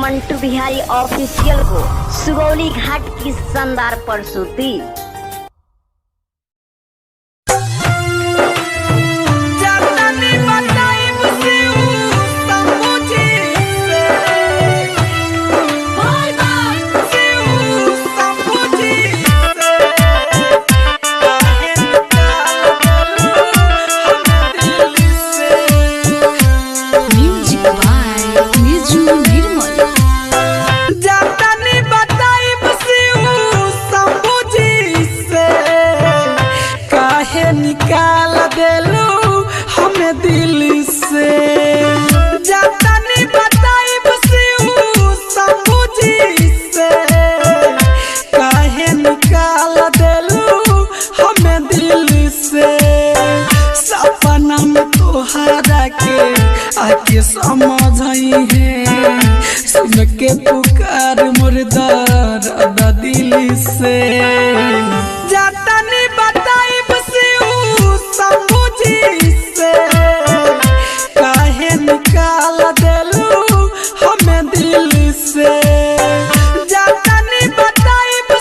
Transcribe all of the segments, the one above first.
Mantu Bihari official को सुगौली घाट की शानदार प्रस्तुति। निकाल देलू हमें दिल से जातनी बताइब शंभू जी से काहे निकाल देलू हमें दिल से सपना में तोहरा के आके समझई है सुन के पुकार मोर दर्द दिल से जातनी बताइब शंभू जी से काहे निकाल देलू हमें दिल से जातनी बताइब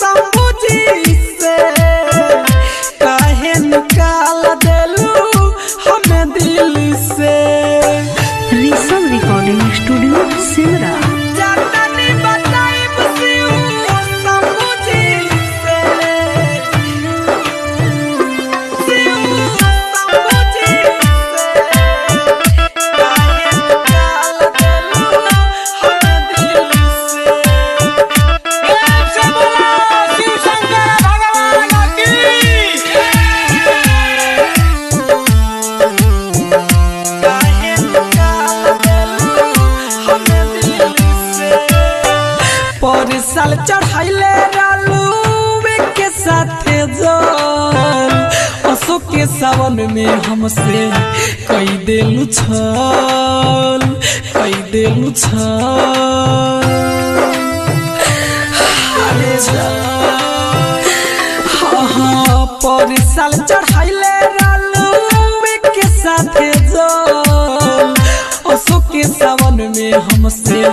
शंभू जी से काहे निकाल देलू हमें दिल से। Rishabh recording studio Simra. साल चढ़ाइले रालू के साथे जल अशोक के सावन में हमसे कई देलू छल अरे हाँ पर साल चढ़ाइले रालू के साथे जल अशोक के सावन में हमसे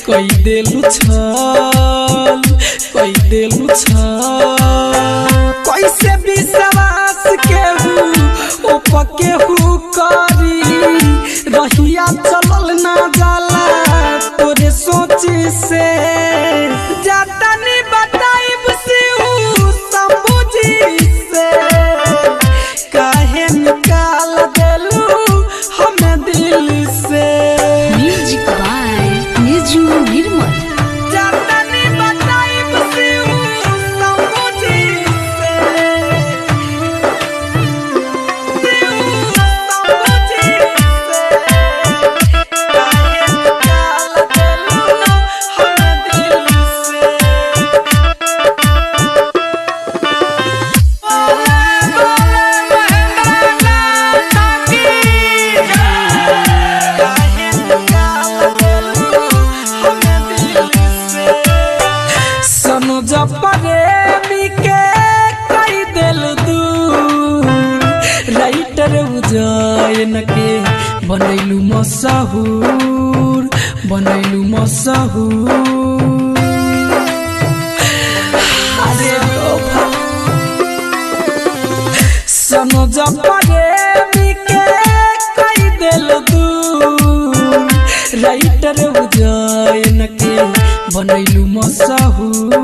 कई देलू छल कैसे विश्वास केहू केहू करी रहिया चलल ना जाला तोरे सोच से जातनी बताइब शंभू जी से काहे निकाल देलू हमें दिल से। म्यूजिक बाय निजू निर्मल। उजायन के बनैलू मशहूर सनो जपरे के कई दिल दूर राइटर उजायन के बनैलू मशहूर